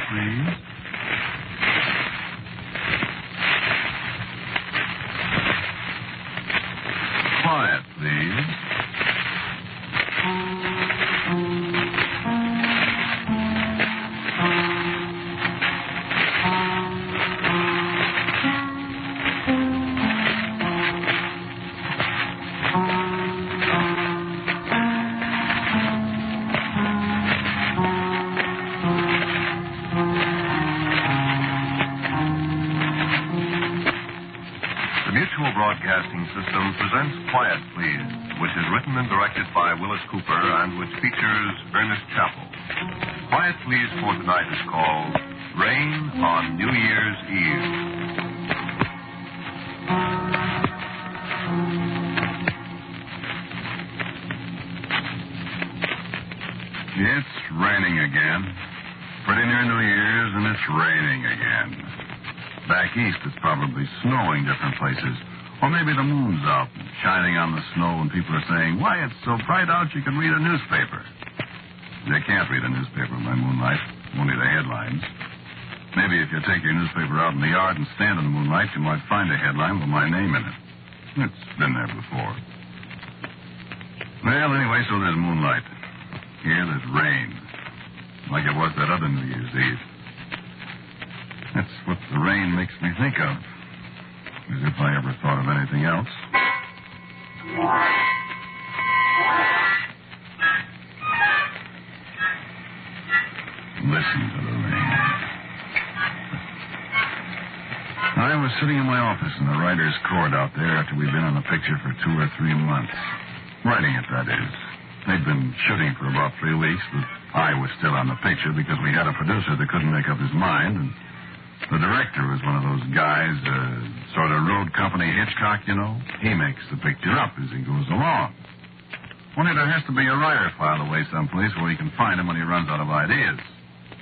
please. Quiet, please. Broadcasting System presents Quiet Please, which is written and directed by Willis Cooper and which features Ernest Chappell. Quiet Please for tonight is called Rain on New Year's Eve. It's raining again. Pretty near New Year's, and it's raining again. Back east, it's probably snowing different places. Or maybe the moon's out and shining on the snow and people are saying, why, it's so bright out you can read a newspaper. They can't read a newspaper by moonlight, only the headlines. Maybe if you take your newspaper out in the yard and stand in the moonlight, you might find a headline with my name in it. It's been there before. Well, anyway, so there's moonlight. Here there's rain, like it was that other New Year's Eve. That's what the rain makes me think of. As if I ever thought of anything else. Listen to the rain. I was sitting in my office in the writer's court out there after we'd been on the picture for 2 or 3 months. Writing it, that is. They'd been shooting for about 3 weeks, but I was still on the picture because we had a producer that couldn't make up his mind, and the director was one of those guys, sort of road company Hitchcock, you know. He makes the picture up as he goes along. Only there has to be a writer filed away someplace where he can find him when he runs out of ideas,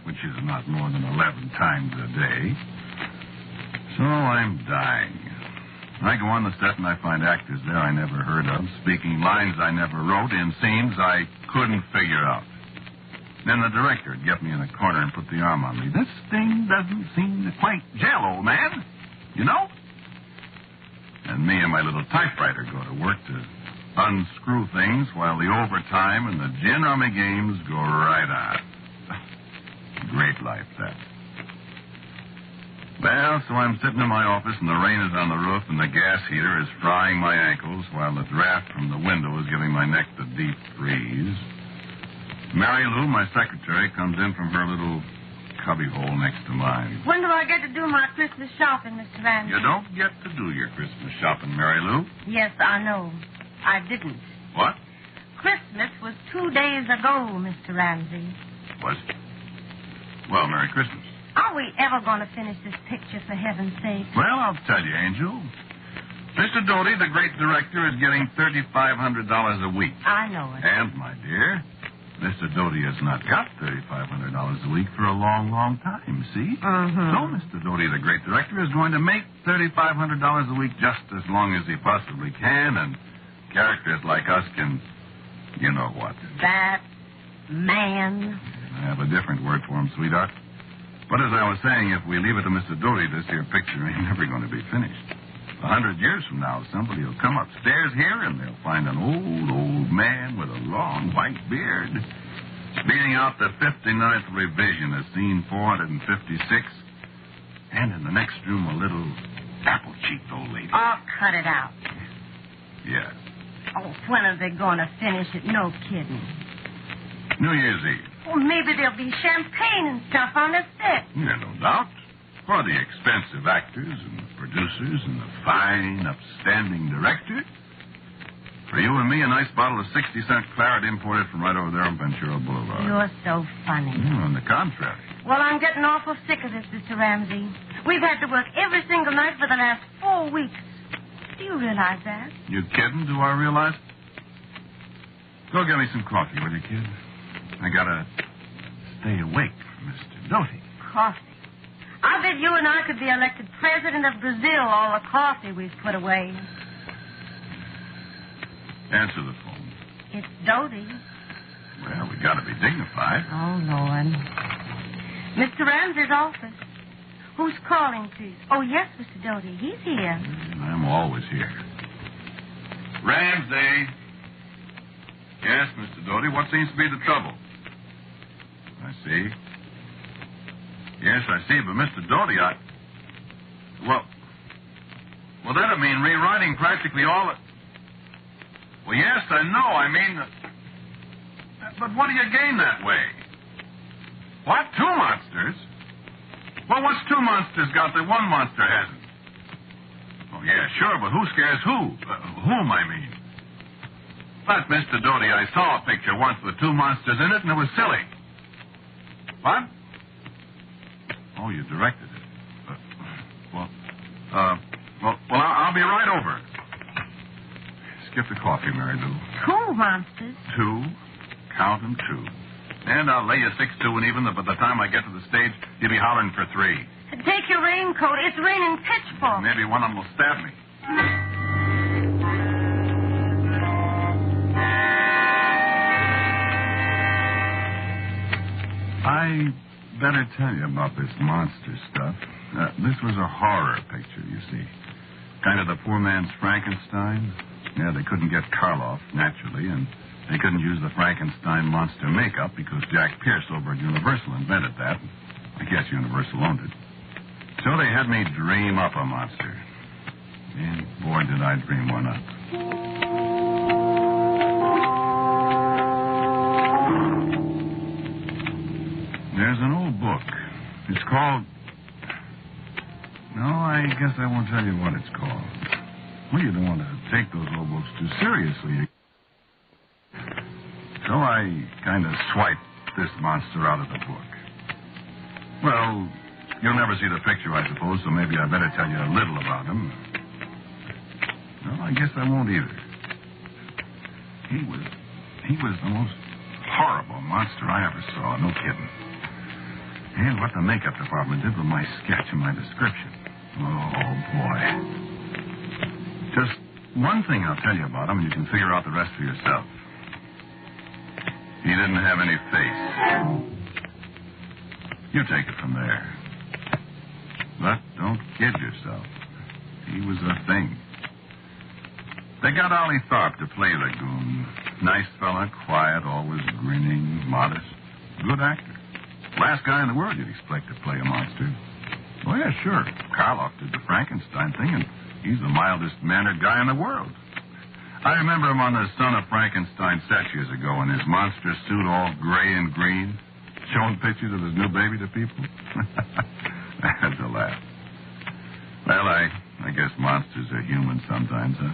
which is not more than 11 times a day. So I'm dying. I go on the set and I find actors there I never heard of, speaking lines I never wrote in scenes I couldn't figure out. Then the director would get me in a corner and put the arm on me. This thing doesn't seem to quite gel, old man. You know? And me and my little typewriter go to work to unscrew things while the overtime and the gin rummy games go right on. Great life, that. Well, so I'm sitting in my office and the rain is on the roof and the gas heater is frying my ankles while the draft from the window is giving my neck the deep freeze. Mary Lou, my secretary, comes in from her little cubbyhole next to mine. When do I get to do my Christmas shopping, Mr. Ramsey? You don't get to do your Christmas shopping, Mary Lou. Yes, I know. I didn't. What? Christmas was 2 days ago, Mr. Ramsey. Was? Well, Merry Christmas. Are we ever going to finish this picture, for heaven's sake? Well, I'll tell you, Angel. Mr. Doty, the great director, is getting $3,500 a week. I know it. And, my dear, Mr. Doty has not got $3,500 a week for a long, long time, see? Mm-hmm. So Mr. Doty, the great director, is going to make $3,500 a week just as long as he possibly can, and characters like us can, you know what. That man. I have a different word for him, sweetheart. But as I was saying, if we leave it to Mr. Doty, this here picture ain't never going to be finished. 100 years from now, somebody will come upstairs here and they'll find an old man with a long white beard speeding out the 59th revision of scene 456. And in the next room, a little apple-cheeked old lady. Oh, cut it out. Yes. Oh, when are they going to finish it? No kidding. New Year's Eve. Well, maybe there'll be champagne and stuff on the set. Yeah, no doubt. For the expensive actors and the producers and the fine, upstanding director. For you and me, a nice bottle of 60-cent claret imported from right over there on Ventura Boulevard. You're so funny. On the contrary. Well, I'm getting awful sick of this, Mr. Ramsey. We've had to work every single night for the last 4 weeks. Do you realize that? You kidding? Do I realize? Go get me some coffee, will you, kid? I gotta stay awake for Mr. Doty. Coffee? I bet you and I could be elected president of Brazil, all the coffee we've put away. Answer the phone. It's Doty. Well, we gotta be dignified. Oh, Lord. Mr. Ramsey's office. Who's calling, please? Oh, yes, Mr. Doty. He's here. I'm always here. Ramsey. Yes, Mr. Doty. What seems to be the trouble? I see. Yes, I see. But, Mr. Doty, Well, that'd mean rewriting practically all it. Well, yes, I know. I mean... But what do you gain that way? What? 2 monsters? Well, what's 2 monsters got that 1 monster hasn't? Oh, yeah, sure, but who scares who? Whom, I mean. But, Mr. Doty, I saw a picture once with 2 monsters in it, and it was silly. What? Oh, you directed it. Well, I'll be right over. Skip the coffee, Mary Lou. 2 monsters? 2. Count 'em 2. And I'll lay you 6-2, and even by the time I get to the stage, you'll be hollering for 3. Take your raincoat. It's raining pitchforks. Maybe one of them will stab me. I better tell you about this monster stuff. This was a horror picture, you see. Kind of the poor man's Frankenstein. Yeah, they couldn't get Karloff, naturally, and they couldn't use the Frankenstein monster makeup because Jack Pierce over at Universal invented that. I guess Universal owned it. So they had me dream up a monster. And boy, did I dream one up. There's an old book. It's called... No, I guess I won't tell you what it's called. Well, you don't want to take those old books too seriously. So I kind of swiped this monster out of the book. Well, you'll never see the picture, I suppose, so maybe I better tell you a little about him. No, I guess I won't either. He was the most horrible monster I ever saw, no kidding. And what the makeup department did with my sketch and my description. Oh, boy. Just one thing I'll tell you about him, and you can figure out the rest for yourself. He didn't have any face. You take it from there. But don't kid yourself. He was a thing. They got Ollie Tharp to play the goon. Nice fella, quiet, always grinning, modest. Good actor. Last guy in the world you'd expect to play a monster. Oh, yeah, sure. Karloff did the Frankenstein thing, and he's the mildest-mannered guy in the world. I remember him on the Son of Frankenstein set years ago in his monster suit all gray and green, showing pictures of his new baby to people. I had to laugh. Well, I guess monsters are human sometimes, huh?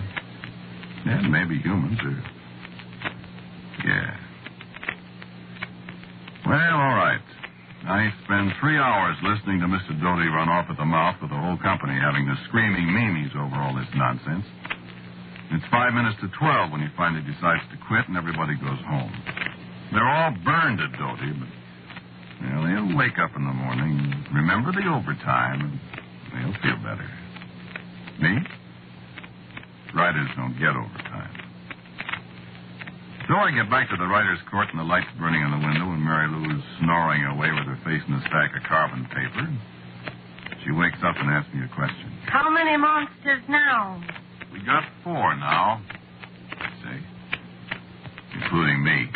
Yeah, maybe humans are... Yeah. Well, all right. I spend 3 hours listening to Mr. Doty run off at the mouth with the whole company having the screaming memes over all this nonsense. It's 5 minutes to 12 when he finally decides to quit and everybody goes home. They're all burned at Doty, but well, they'll wake up in the morning, remember the overtime, and they'll feel better. Me? Writers don't get overtime. So I get back to the writer's court and the lights burning in the window and Mary Lou is snoring away with her face in a stack of carbon paper. She wakes up and asks me a question. How many monsters now? We got 4 now, say, including me.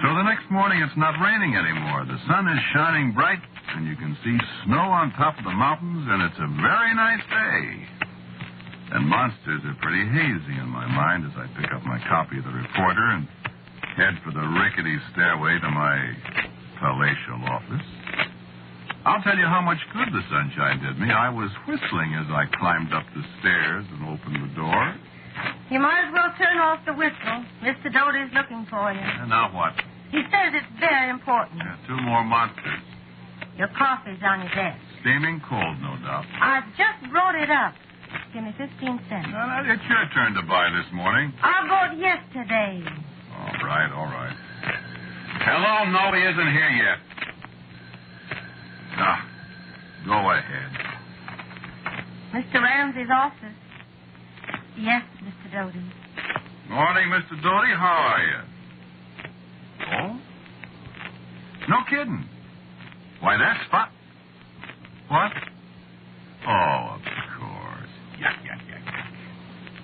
So the next morning it's not raining anymore. The sun is shining bright, and you can see snow on top of the mountains, and it's a very nice day. And monsters are pretty hazy in my mind as I pick up my copy of the Reporter and head for the rickety stairway to my palatial office. I'll tell you how much good the sunshine did me. I was whistling as I climbed up the stairs and opened the door. You might as well turn off the whistle. Mr. Doty's looking for you. And now what? He says it's very important. 2 more monsters. Your coffee's on your desk. Steaming cold, no doubt. I've just brought it up. Give me 15 cents. It's your turn to buy this morning. I bought yesterday. All right. Hello, no, he isn't here yet. Go ahead. Mr. Ramsey's office. Yes, Mr. Doty. Morning, Mr. Doty. How are you? Oh? No kidding. Why, that's Spot. What? Oh, of course. Yeah.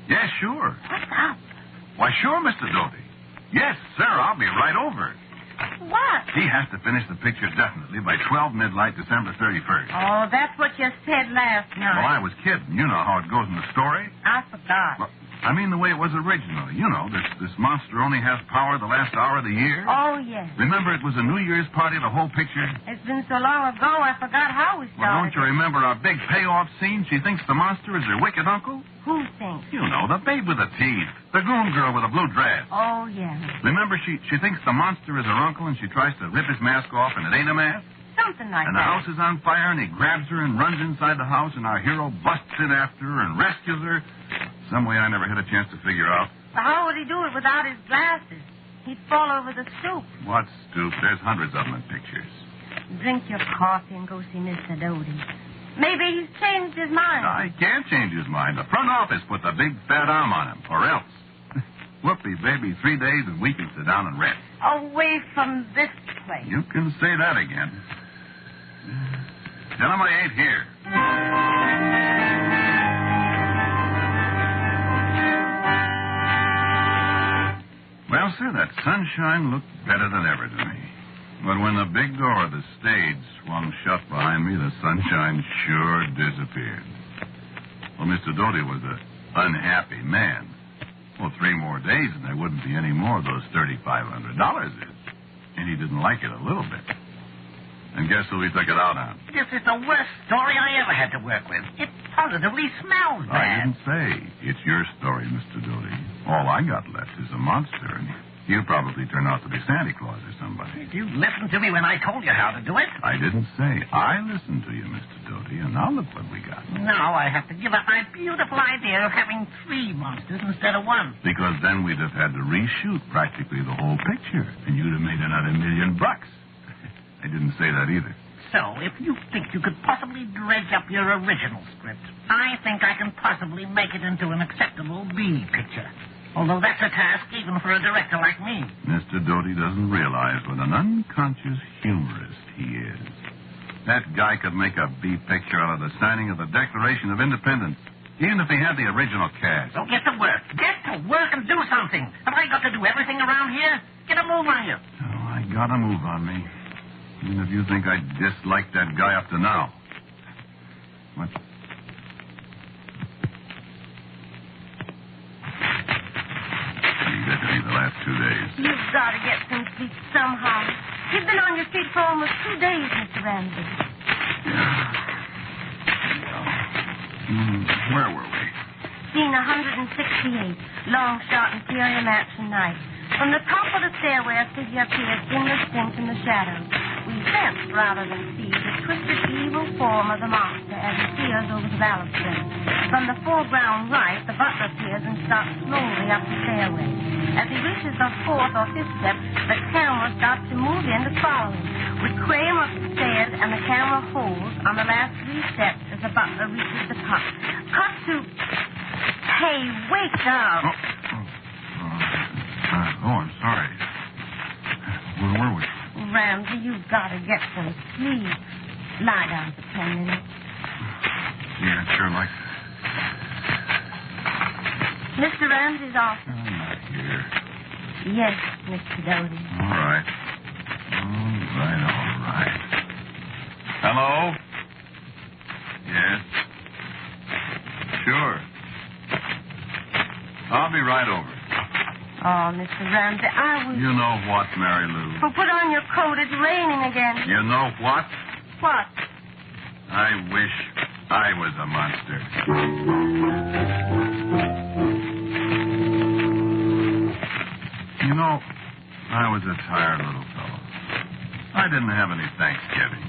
Yeah, sure. What's up? Why, sure, Mr. Doty. Yes, sir, I'll be right over. What? He has to finish the picture definitely by 12 midnight, December 31st. Oh, that's what you said last night. Well, I was kidding. You know how it goes in the story. I forgot. Well, I mean the way it was originally. You know, this monster only has power the last hour of the year. Oh, yes. Remember, it was a New Year's party, the whole picture? It's been so long ago, I forgot how we Well, don't started. you remember our big payoff scene? She thinks the monster is her wicked uncle? Who thinks? You know, the babe with the teeth. The goon girl with a blue dress. Oh, yeah. Remember, she thinks the monster is her uncle, and she tries to rip his mask off, and it ain't a mask? Something like And the that. house is on fire, and he grabs her and runs inside the house, and our hero busts in after her and rescues her. Some way I never had a chance to figure out. But how would he do it without his glasses? He'd fall over the stoop. What stoop? There's hundreds of them in pictures. Drink your coffee and go see Mr. Doty. Maybe he's changed his mind. I can't change his mind. The front office put the big fat arm on him, or else. Whoopee, baby, 3 days and we can sit down and rest. Away from this place. You can say that again. Tell him I ain't here. Well, sir, that sunshine looked better than ever to me. But when the big door of the stage swung shut behind me, the sunshine sure disappeared. Well, Mr. Doty was an unhappy man. Well, 3 more days and there wouldn't be any more of those $3,500. And he didn't like it a little bit. And guess who he took it out on? This is the worst story I ever had to work with. It positively smells I bad. didn't say. It's your story, Mr. Doty. All I got left is a monster, and he'll probably turn out to be Santa Claus or somebody. You listened to me when I told you how to do it. I didn't say. I listened to you, Mr. Doty, and now look what we got. Now I have to give up my beautiful idea of having 3 monsters instead of 1. Because then we'd have had to reshoot practically the whole picture, and you'd have made another $1 million. I didn't say that either. So, if you think you could possibly dredge up your original script, I think I can possibly make it into an acceptable B picture. Although that's a task even for a director like me. Mr. Doty doesn't realize what an unconscious humorist he is. That guy could make a B picture out of the signing of the Declaration of Independence, even if he had the original cast. So get to work. Get to work and do something. Have I got to do everything around here? Get a move on you. Oh, I got a move on me. Even if you think I disliked that guy up to now. What? You did to me the last 2 days. You've got to get some sleep somehow. You've been on your feet for almost 2 days, Mr. Ramsey. Where were we? Scene 168, long shot interior mansion night. From the top of the stairway, a figure appears indistinct in the shadows. We sense, rather than see, the twisted evil form of the monster as he peers over the balustrade. From the foreground right, the butler appears and starts slowly up the stairway. As he reaches the 4th or 5th step, the camera starts to move in to follow him. We cram up the stairs, and the camera holds on the last 3 steps as the butler reaches the top. Cut to... Hey, wake up! I'm sorry. Where were we? Ramsey, you've got to get some sleep. Lie down for 10 minutes. Yeah, I'd sure like that. Mr. Ramsey's office. I'm not here. Yes, Mr. Doty. All right. All right. Hello? Yes? Sure. I'll be right over. Oh, Mr. Ramsey, I was... You know what, Mary Lou? Well, put on your coat. It's raining again. You know what? What? I wish I was a monster. You know, I was a tired little fellow. I didn't have any Thanksgiving.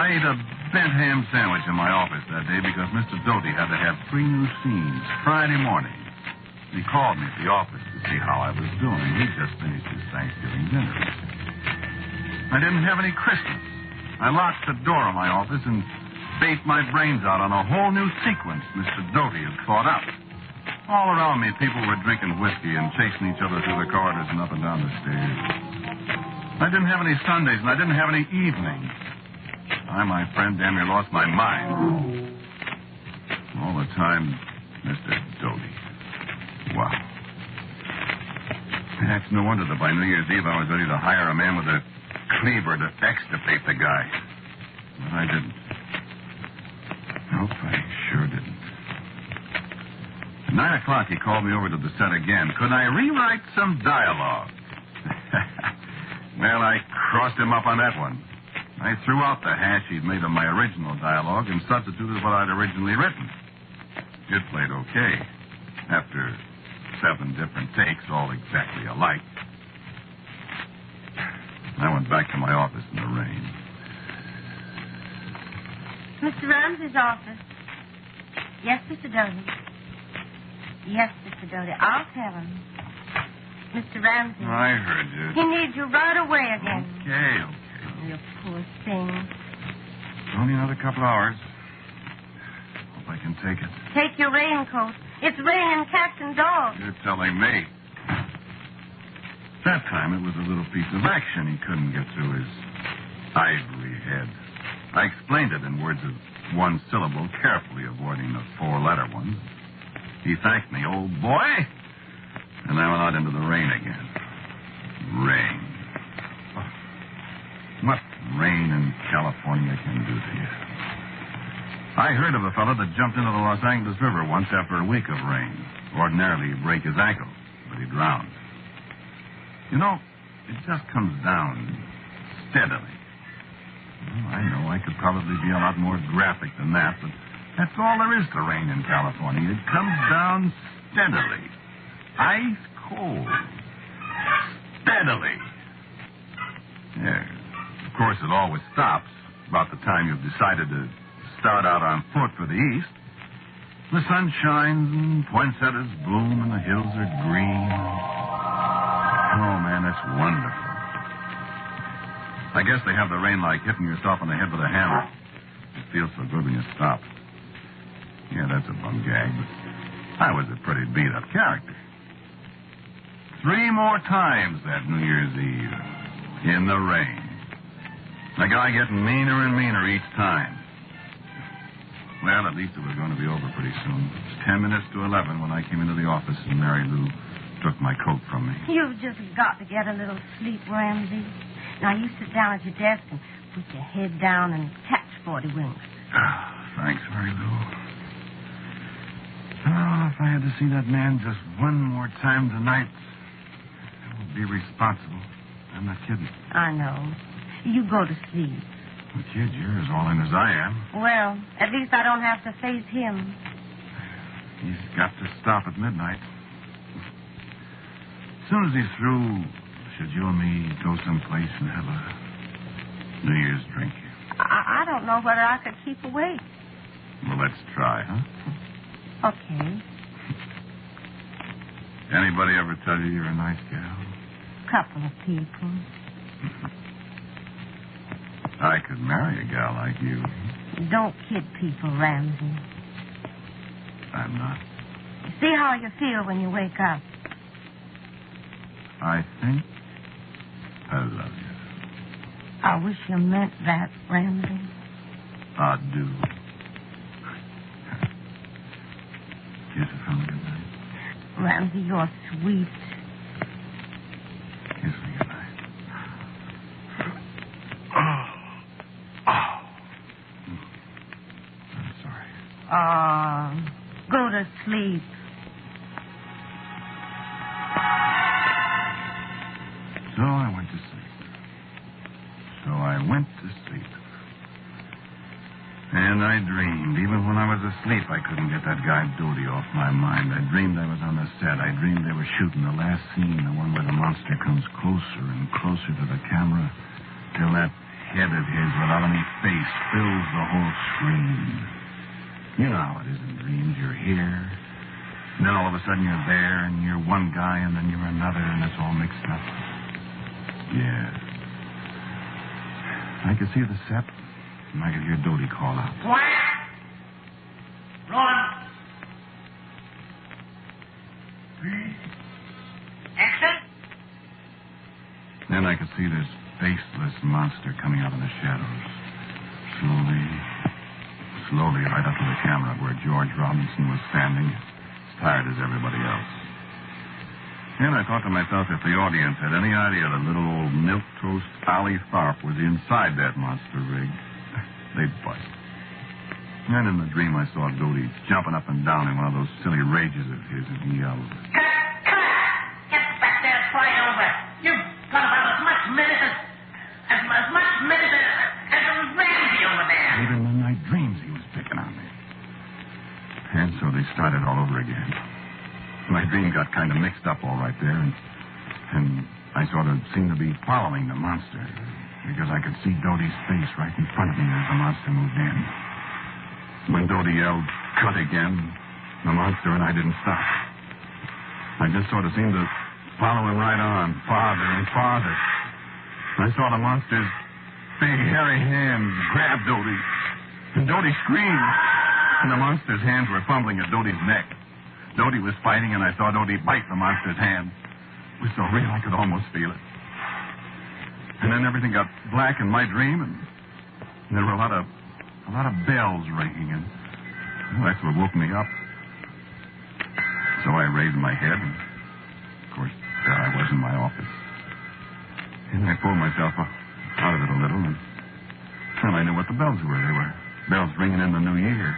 I ate a bent ham sandwich in my office that day because Mr. Doty had to have 3 new scenes Friday morning. He called me at the office to see how I was doing. He just finished his Thanksgiving dinner. I didn't have any Christmas. I locked the door of my office and baked my brains out on a whole new sequence Mr. Doty had thought up. All around me, people were drinking whiskey and chasing each other through the corridors and up and down the stairs. I didn't have any Sundays, and I didn't have any evenings. I, my friend, damn near lost my mind. All the time, Mr. Doty. Wow. It's no wonder that by New Year's Eve I was ready to hire a man with a cleaver to extirpate the guy. But I didn't. Nope, I sure didn't. At 9 o'clock, he called me over to the set again. Could I rewrite some dialogue? Well, I crossed him up on that one. I threw out the hash he'd made of my original dialogue and substituted what I'd originally written. It played okay. After 7 different takes, all exactly alike. I went back to my office in the rain. Mr. Ramsey's office. Yes, Mr. Doty. Yes, Mr. Doty. I'll tell him. Mr. Ramsey. I heard you. He needs you right away again. Okay. You poor thing. Only another couple hours. Hope I can take it. Take your raincoat. It's raining cats and dogs. You're telling me. That time it was a little piece of action he couldn't get through his ivory head. I explained it in words of one syllable, carefully avoiding the 4-letter ones. He thanked me, old boy, and I went out into the rain again. Rain. Oh, what rain in California can do to you. I heard of a fellow that jumped into the Los Angeles River once after a week of rain. Ordinarily, he'd break his ankle, but he drowned. You know, it just comes down steadily. Well, I know I could probably be a lot more graphic than that, but that's all there is to rain in California. It comes down steadily. Ice cold. Steadily. Yeah. Of course, it always stops about the time you've decided to start out on foot for the east. The sun shines and poinsettias bloom and the hills are green. Oh, man, it's wonderful. I guess they have the rain like hitting yourself on the head with a hammer. It feels so good when you stop. Yeah, that's a bum gag, but I was a pretty beat-up character. 3 more times that New Year's Eve. In the rain. The guy getting meaner and meaner each time. Well, at least it was going to be over pretty soon. It was 10 minutes to 11 when I came into the office and Mary Lou took my coat from me. You've just got to get a little sleep, Ramsey. Now, you sit down at your desk and put your head down and catch 40 winks. Thanks, Mary Lou. Oh, if I had to see that man just one more time tonight, I would be responsible. I'm not kidding. I know. You go to sleep. Well, kid, you're as all in as I am. Well, at least I don't have to face him. He's got to stop at midnight. As soon as he's through, should you and me go someplace and have a New Year's drink? I don't know whether I could keep awake. Well, let's try, huh? Okay. Anybody ever tell you you're a nice gal? Couple of people. I could marry a gal like you. Don't kid people, Ramsey. I'm not. See how you feel when you wake up. I think I love you. I wish you meant that, Ramsey. I do. Kiss her from me good night. Ramsey, you're sweet. Kiss me good night. I'm sorry. Go to sleep. So I went to sleep. And I dreamed. Even when I was asleep, I couldn't get that guy Doty off my mind. I dreamed I was on the set. I dreamed they were shooting the last scene, the one where the monster comes closer and closer to the camera till that head of his without any face fills the whole screen. You know how it is in dreams. You're here, and then all of a sudden you're there, and you're one guy, and then you're another, and it's all mixed up. Yeah. I could see the set, and I could hear Doty call out. Quiet! Run! Then I could see this faceless monster coming out of the shadows. Slowly, right up to the camera where George Robinson was standing, as tired as everybody else. And I thought to myself, if the audience had any idea that little old milquetoast Allie Tharp was inside that monster rig, they'd bust. And in the dream, I saw Dodie jumping up and down in one of those silly rages of his, and he yelled, Get back there and fly over. You've got about as much minute as Ramsey over there. even in my dreams, he was picking on me. And so they started all over again. My dream got kind of mixed up all right there, and I sort of seemed to be following the monster, because I could see Dodie's face right in front of me as the monster moved in. When Dodie yelled, cut again, the monster and I didn't stop. I just sort of seemed to follow him right on, farther and farther. I saw the monster's big, hairy hands grab Dodie, and Dodie screamed, and the monster's hands were fumbling at Dodie's neck. Dodie was fighting, and I saw Dodie bite the monster's hand. It was so real I could almost feel it. And then everything got black in my dream, and there were a lot of bells ringing, and that's what woke me up. So I raised my head, and of course, there I was in my office. And I pulled myself out of it a little, and I knew what the bells were. They were bells ringing in the new year.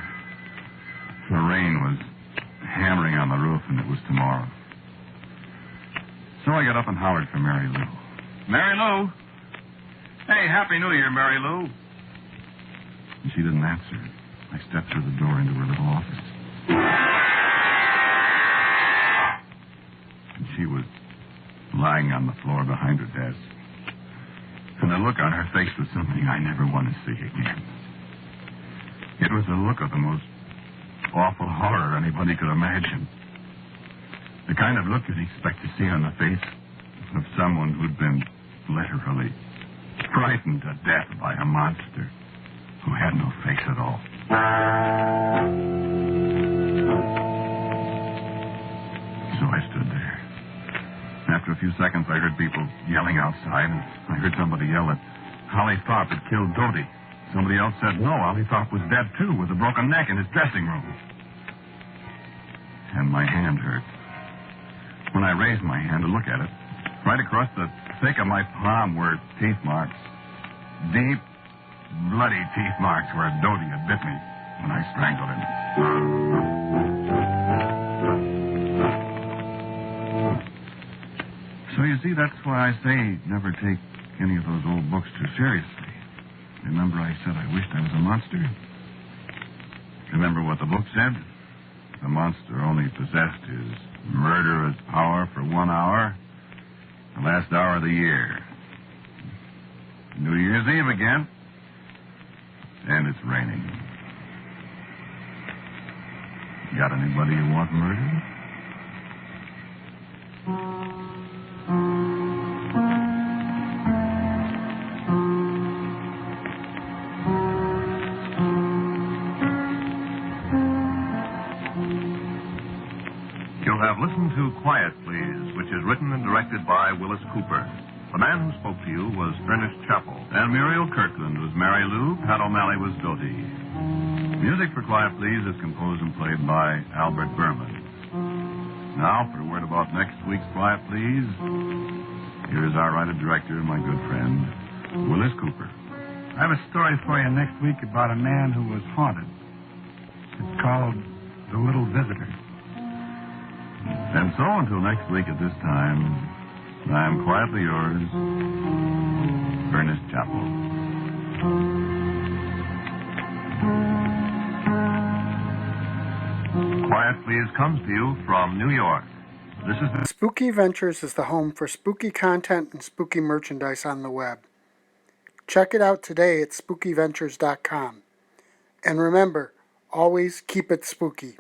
The rain was hammering on the roof, and it was tomorrow. So I got up and hollered for Mary Lou. Mary Lou! Hey, Happy New Year, Mary Lou. And she didn't answer. I stepped through the door into her little office. And she was lying on the floor behind her desk. And the look on her face was something I never want to see again. It was a look of the most awful horror anybody could imagine. The kind of look you'd expect to see on the face of someone who'd been literally frightened to death by a monster who had no face at all. So I stood there. After a few seconds, I heard people yelling outside, and I heard somebody yell that Holly Tharp had killed Dodie. Somebody else said, no, Holly Tharp was dead, too, with a broken neck in his dressing room. And my hand hurt. When I raised my hand to look at it, right across the thick of my palm were teeth marks. Deep, bloody teeth marks where Dodie had bit me when I strangled him. So you see, that's why I say never take any of those old books too seriously. Remember I said I wished I was a monster? Remember what the book said? The monster only possessed his murderous power for 1 hour, the last hour of the year. New Year's Eve again, and it's raining. Got anybody who wants murder? You have listened to Quiet Please, which is written and directed by Willis Cooper. The man who spoke to you was Ernest Chappell. And Muriel Kirkland was Mary Lou. Pat O'Malley was Dodie. Music for Quiet Please is composed and played by Albert Berman. Now, for a word about next week's Quiet Please, here is our writer-director, my good friend, Willis Cooper. I have a story for you next week about a man who was haunted. It's called The Little Visitor. And so, until next week at this time, I am quietly yours, Ernest Chappell. Quiet Please comes to you from New York. This is the Spooky Ventures is the home for spooky content and spooky merchandise on the web. Check it out today at spookyventures.com. And remember, always keep it spooky.